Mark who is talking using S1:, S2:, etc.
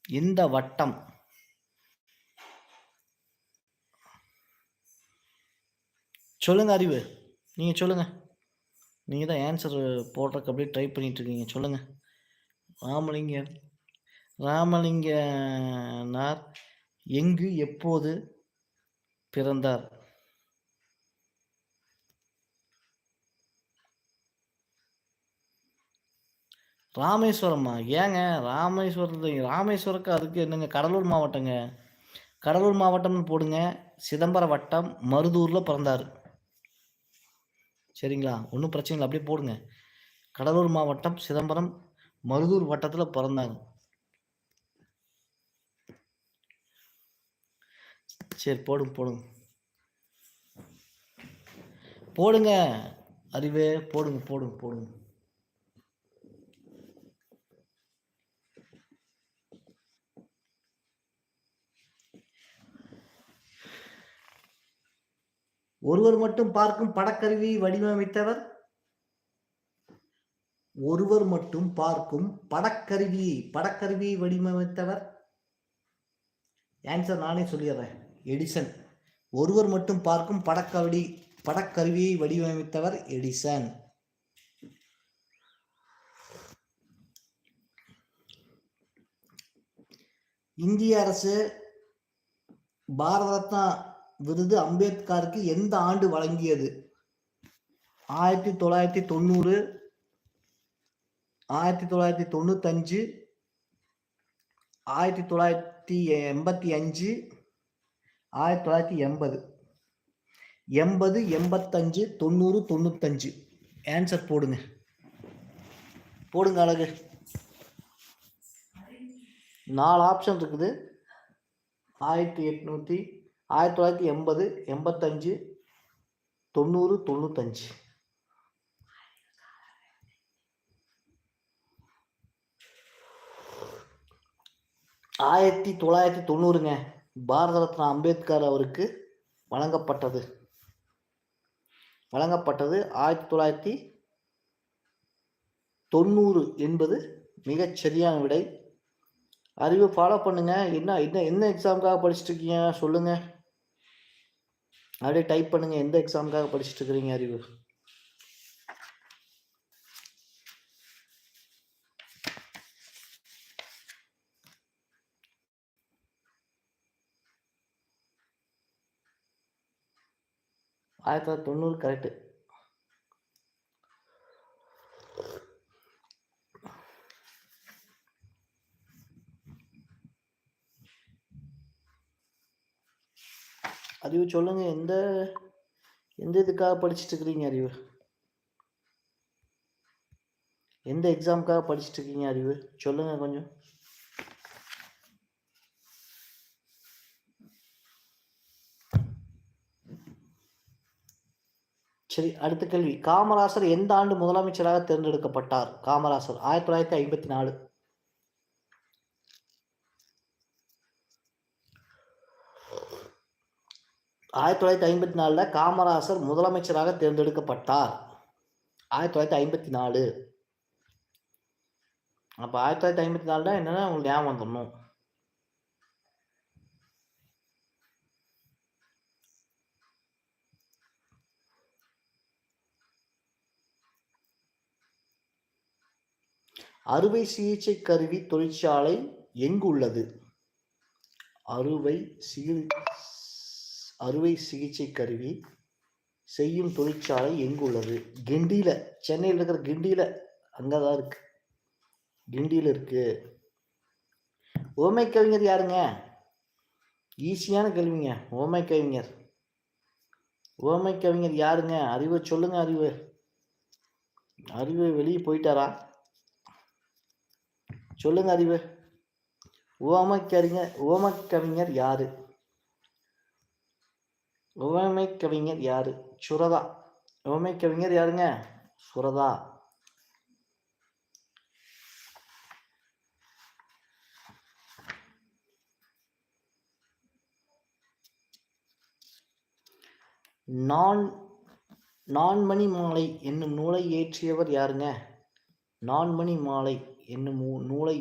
S1: இந்த வட்டம் சொல்லுங்க அறிவு. நீங்க சொல்லுங்க. நீங்க தான் ஆன்சர் போடுறதுக்கு அப்படியே ட்ரை பண்ணிட்டு இருக்கீங்க. சொல்லுங்க. ராமலிங்க ராமலிங்கனார் எங்கு எப்போது பிறந்தார்? ராமேஸ்வரமா? ஏங்க ராமேஸ்வரத்துக்கு அதுக்கு என்னங்க? கடலூர் மாவட்டங்க. கடலூர் மாவட்டம்னு போடுங்க. சிதம்பரம் வட்டம் மருதூரில் பிறந்தார். சரிங்களா? ஒன்றும் பிரச்சனை இல்லை, அப்படியே போடுங்க. கடலூர் மாவட்டம் சிதம்பரம் மருதூர் வட்டத்தில் பிறந்தாங்க. சரி, போடுங்க போடுங்க அறிவே, போடுங்க. ஒருவர் மட்டும் பார்க்கும் படக்கருவி வடிவமைத்தவர்? ஒருவர் மட்டும் பார்க்கும் படக்கருவி வடிவமைத்தவர்? ஆன்சர் நானே சொல்லிடுறேன். எடிசன். ஒருவர் மட்டும் பார்க்கும் படக்கருவியை வடிவமைத்தவர் எடிசன். இந்திய அரசு பாரத ரத்னா விருது அம்பேத்கருக்கு எந்த ஆண்டு வழங்கியது? 1990, 1995, 1985, 1980. 80, 85, 90, 95. ஆன்சர் போடுங்க அழகு. 4 ஆப்ஷன் இருக்குது. 1800, 1980, 85, 90, 95. 1990ங்க. பாரத ரத்னா அம்பேத்கர் அவருக்கு வழங்கப்பட்டது 1990 என்பது மிகச் சரியான விடை. அறிவு ஃபாலோ பண்ணுங்க. என்ன எக்ஸாமுக்காக படிச்சுட்டு இருக்கீங்க சொல்லுங்க. அப்படியே டைப் பண்ணுங்க. எந்த எக்ஸாமுக்காக படிச்சுட்டு இருக்கிறீங்க அறிவு? ஆயிரத்தி 1990 கரெக்டு. அறிவு சொல்லுங்க. எந்த இதுக்காக படிச்சுட்டு இருக்கிறீங்க அறிவு? எந்த எக்ஸாமுக்காக படிச்சுட்டு இருக்கீங்க அறிவு? சொல்லுங்க கொஞ்சம். சரி, அடுத்த கேள்வி. காமராசர் எந்த ஆண்டு முதலமைச்சராக தேர்ந்தெடுக்கப்பட்டார்? காமராசர் 1954. 1954 காமராசர் முதலமைச்சராக தேர்ந்தெடுக்கப்பட்டார். 1954. அப்ப 1954 என்னன்னா உங்களுக்கு ஞாபகம் வந்துடணும். அறுவை சிகிச்சை கருவி தொழிற்சாலை எங்கு உள்ளது? அறுவை சிகிச்சை கருவி செய்யும் தொழிற்சாலை எங்கு உள்ளது? கிண்டியில. சென்னையில் இருக்கிற கிண்டியில. அங்கதான் இருக்கு. கிண்டியில இருக்கு. ஓமை கவிஞர் யாருங்க? ஈஸியான கேள்விங்க. ஓமை கவிஞர் யாருங்க? அறிவு சொல்லுங்க. அறிவு வெளியே போயிட்டாரா? சொல்லுங்க அறிவு. ஓமை கவிஞர் யாரு? ஓமை கவிஞர் யாரு? சுரதா. ஓமை கவிஞர் யாருங்க? சுரதா. நான்மணி மாலை என்னும் நூலை இயற்றியவர் யாருங்க? நான்மணி மாலை என்னும் நூலை